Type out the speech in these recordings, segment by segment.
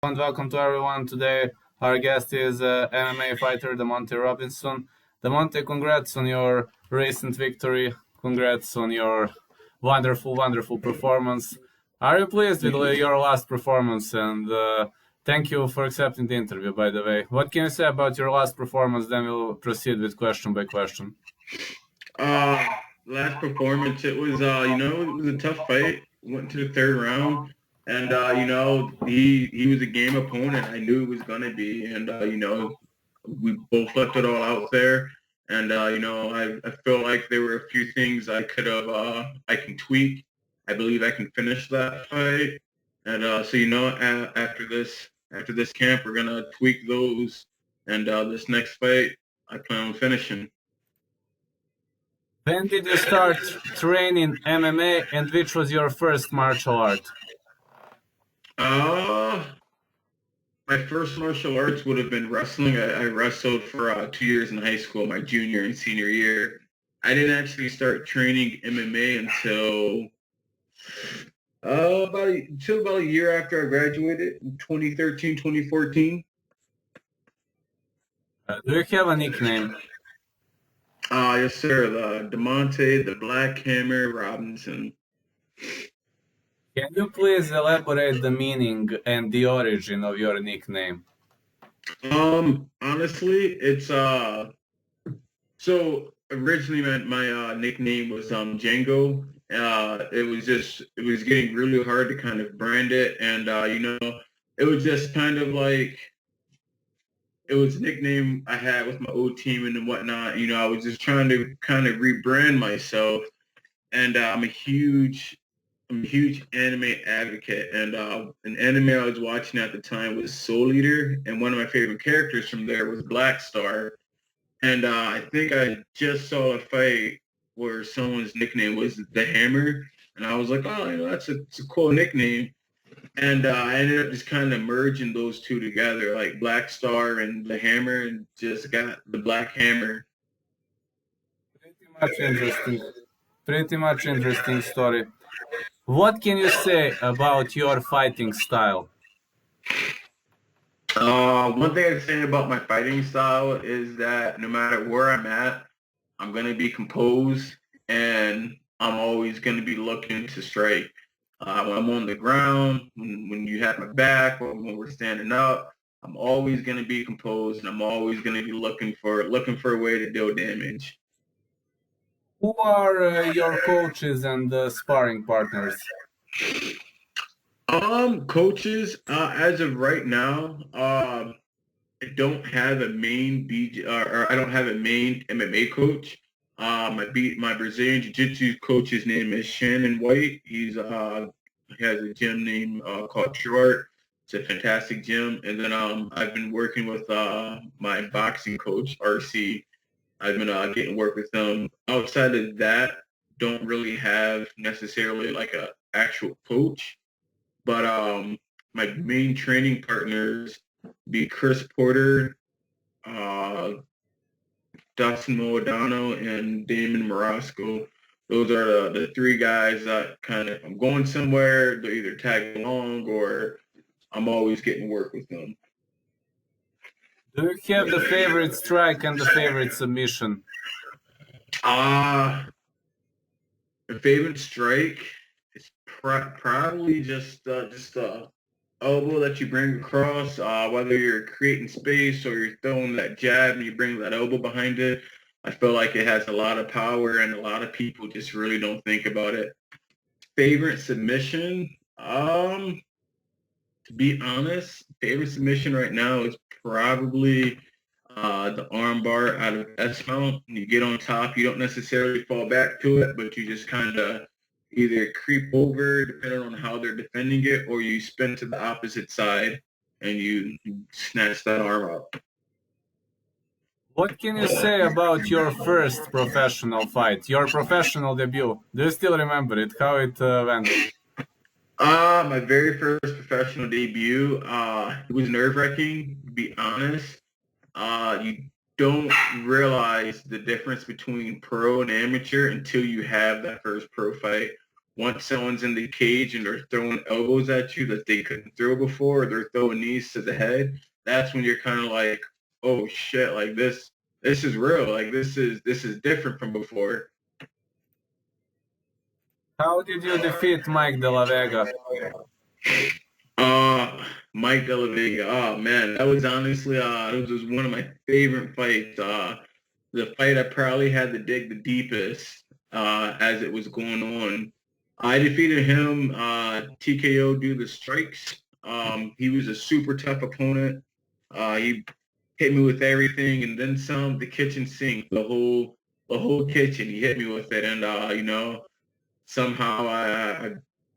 And welcome to everyone. Today, our guest is MMA fighter Damonte Robinson. Damonte, congrats on your recent victory. Congrats on your wonderful performance. Are you pleased with your last performance? And thank you for accepting the interview, by the way. What can you say about your last performance? Then we'll proceed with question by question. Uh, Last performance, it was it was a tough fight. Went to the third round, and he was a game opponent. I knew it was gonna be, and we both left it all out there. And I feel like there were a few things I can tweak. I believe I can finish that fight, and after this camp, we're gonna tweak those, and this next fight, I plan on finishing. When did you start training MMA, and which was your first martial art? Uh, my first martial arts would have been wrestling. I wrestled for 2 years in high school, my junior and senior year. I didn't actually start training MMA until about a year after I graduated in 2013, 2014. Do you have a nickname? Yes, sir. The Damonte, the Black Hammer Robinson. Can you please elaborate the meaning and the origin of your nickname? Honestly, it's so originally my nickname was Django. It was getting really hard to kind of brand it, and it was just kind of like it was a nickname I had with my old team and whatnot. I was just trying to kind of rebrand myself, and I'm a huge anime advocate, and an anime I was watching at the time was Soul Eater, and one of my favorite characters from there was Black Star. And I think I just saw a fight where someone's nickname was the Hammer, and I was like, oh, it's a cool nickname. And I ended up just kind of merging those two together, like Black Star and the Hammer, and just got the Black Hammer. Pretty much interesting. Pretty much interesting story. What can you say about your fighting style? One thing I'd say about my fighting style is that no matter where I'm at, I'm going to be composed and I'm always going to be looking to strike. When I'm on the ground, when you have my back, or when we're standing up, I'm always going to be composed and I'm always going to be looking for a way to deal damage. Who are your coaches and sparring partners? Coaches, as of right now, I don't have a main or I don't have a main MMA coach. My Brazilian Jiu-Jitsu coach's name is Shannon White. He has a gym name called True Art. It's a fantastic gym. And then I've been working with my boxing coach RC. I've been getting work with them. Outside of that, don't really have necessarily like a actual coach. But my main training partners be Chris Porter, uh, Dustin Moadano, and Damon Morosco. Those are the three guys that kind of I'm going somewhere, they either tag along or I'm always getting work with them. Do you have the favorite strike and the favorite submission? Uh, my favorite strike is probably just elbow that you bring across, whether you're creating space or you're throwing that jab and you bring that elbow behind it. I feel like it has a lot of power and a lot of people just really don't think about it. Favorite submission? To be honest, favorite submission right now is probably the arm bar out of S mount. You get on top, you don't necessarily fall back to it, but you just kind of either creep over depending on how they're defending it, or you spin to the opposite side and you snatch that arm up. What can you say about your first professional fight, your professional debut? Do you still remember it? How it went? My very first professional debut, it was nerve-wracking, to be honest. You don't realize the difference between pro and amateur until you have that first pro fight. once someone's in the cage and they're throwing elbows at you that they couldn't throw before, or they're throwing knees to the head, that's when you're kind of like, oh shit, like this is real. Like this is different from before. How did you defeat Mike De La Vega? Uh, Mike De La Vega. Oh man, that was honestly it was one of my favorite fights. The fight I probably had to dig the deepest as it was going on. I defeated him TKO due to strikes. He was a super tough opponent. He hit me with everything and then some. The kitchen sink, the whole kitchen. He hit me with it, and somehow I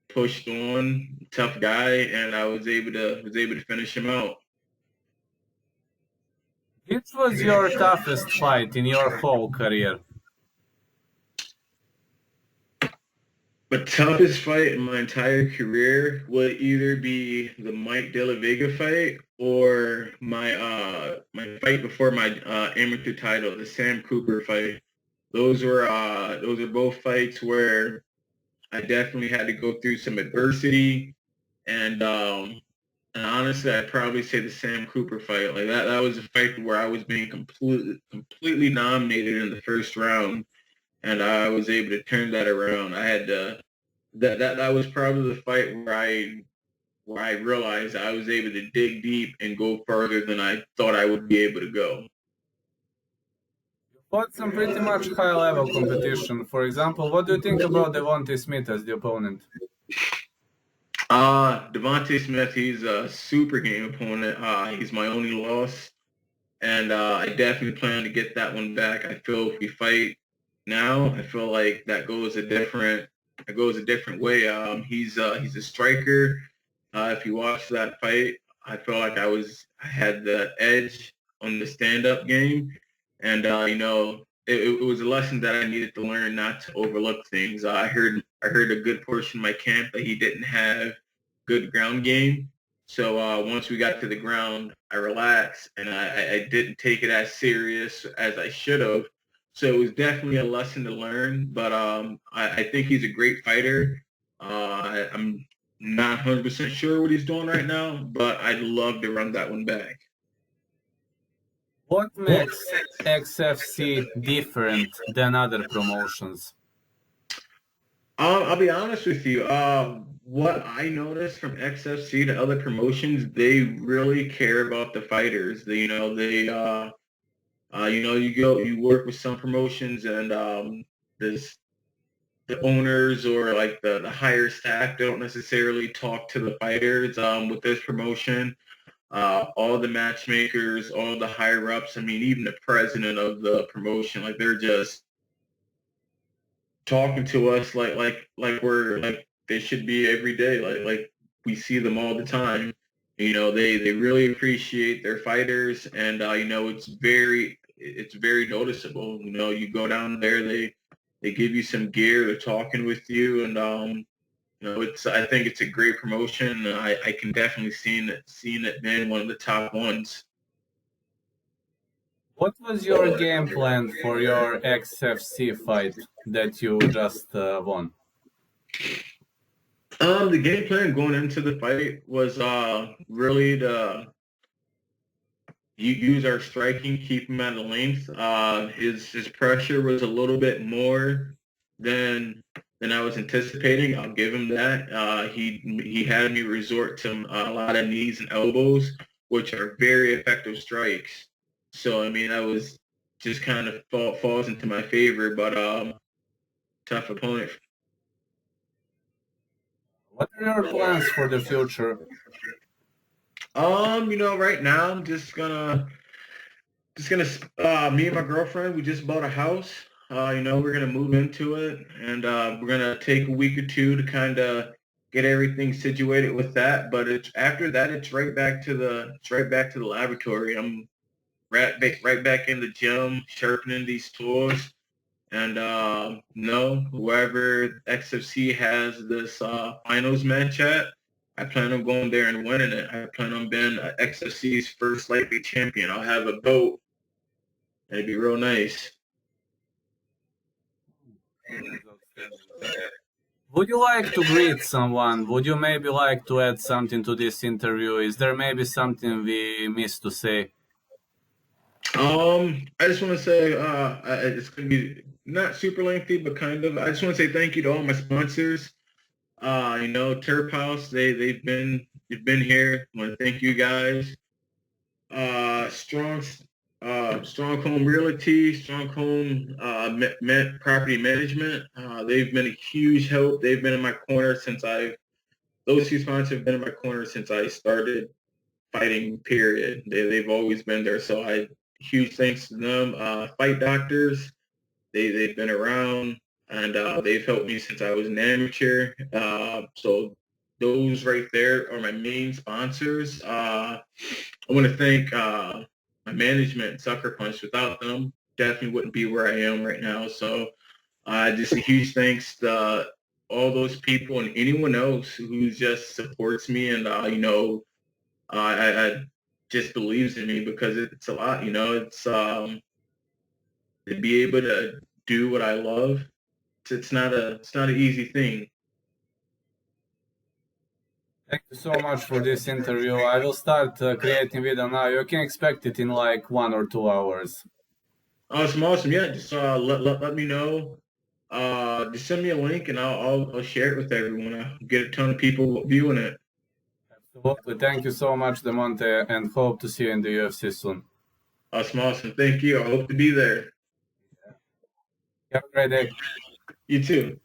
pushed on, tough guy, and I was able to finish him out. Which was your toughest fight in your whole career? The toughest fight in my entire career would either be the Mike De La Vega fight or my fight before my amateur title, the Sam Cooper fight. Those are both fights where I definitely had to go through some adversity, and honestly, I'd probably say the Sam Cooper fight. Like that was a fight where I was being completely dominated in the first round, and I was able to turn that around. I had to that was probably the fight where I realized I was able to dig deep and go further than I thought I would be able to go. Fought some pretty much high level competition. For example, what do you think about Damonte Smith as the opponent? Devontae Smith, he's a super game opponent. He's my only loss, and I definitely plan to get that one back. I feel if we fight now, I feel like that goes a different way. He's a striker. If you watch that fight, I feel like I had the edge on the stand-up game, and it was a lesson that I needed to learn not to overlook things. I heard a good portion of my camp that he didn't have good ground game. So once we got to the ground, I relaxed and I didn't take it as serious as I should have. So it was definitely a lesson to learn. But I think he's a great fighter. I'm not 100% sure what he's doing right now, but I'd love to run that one back. What makes XFC different than other promotions? I'll be honest with you. What I noticed from XFC to other promotions, they really care about the fighters. You work with some promotions and this the owners or like the higher staff, they don't necessarily talk to the fighters. With this promotion, all the matchmakers, all the higher ups, I mean, even the president of the promotion, like they're just talking to us like we're like they should be every day. Like we see them all the time. They really appreciate their fighters, and it's very noticeable. You go down there, they give you some gear, they're talking with you, and it's I think it's a great promotion. I can definitely seen it being one of the top ones. What was your game plan for your XFC fight that you just won? The game plan going into the fight was really to use our striking, keep him at a length. His pressure was a little bit more than I was anticipating. I'll give him that. He had me resort to a lot of knees and elbows, which are very effective strikes. So I mean, that was just kind of falls into my favor, but tough opponent. What are your plans for the future? Right now I'm just gonna me and my girlfriend, we just bought a house. We're gonna move into it, and we're gonna take a week or two to kind of get everything situated with that. But it's after that, it's right back to the laboratory. I'm right back in the gym, sharpening these tools, and no, whoever XFC has this finals match at, I plan on going there and winning it. I plan on being XFC's first lightweight champion. I'll have a boat. It'd be real nice. That's outstanding. Would you like to greet someone? Would you maybe like to add something to this interview? Is there maybe something we missed to say? I just want to say, it's going to be not super lengthy, but kind of. I just want to say thank you to all my sponsors. Turf House, they've been here. I want to thank you guys. Strong, Strong Home Realty, Strong Home Property Management. They've been a huge help. They've been in my corner since those two sponsors have been in my corner since I started fighting, period. They've always been there. So huge thanks to them. Fight Doctors, they've been around and they've helped me since I was an amateur. So those right there are my main sponsors. I want to thank my management, Sucker Punch. Without them, definitely wouldn't be where I am right now. So just a huge thanks to all those people and anyone else who just supports me and I just believes in me because it's a lot. It's to be able to do what I love. It's not an easy thing. Thank you so much for this interview. I will start creating video now. You can expect it in like 1 or 2 hours. Awesome, awesome. Yeah, just let me know. Just send me a link and I'll share it with everyone. I'll get a ton of people viewing it. Absolutely. Thank you so much, Damonte, and hope to see you in the UFC soon. Awesome, awesome. Thank you. I hope to be there. Have a great day. You too.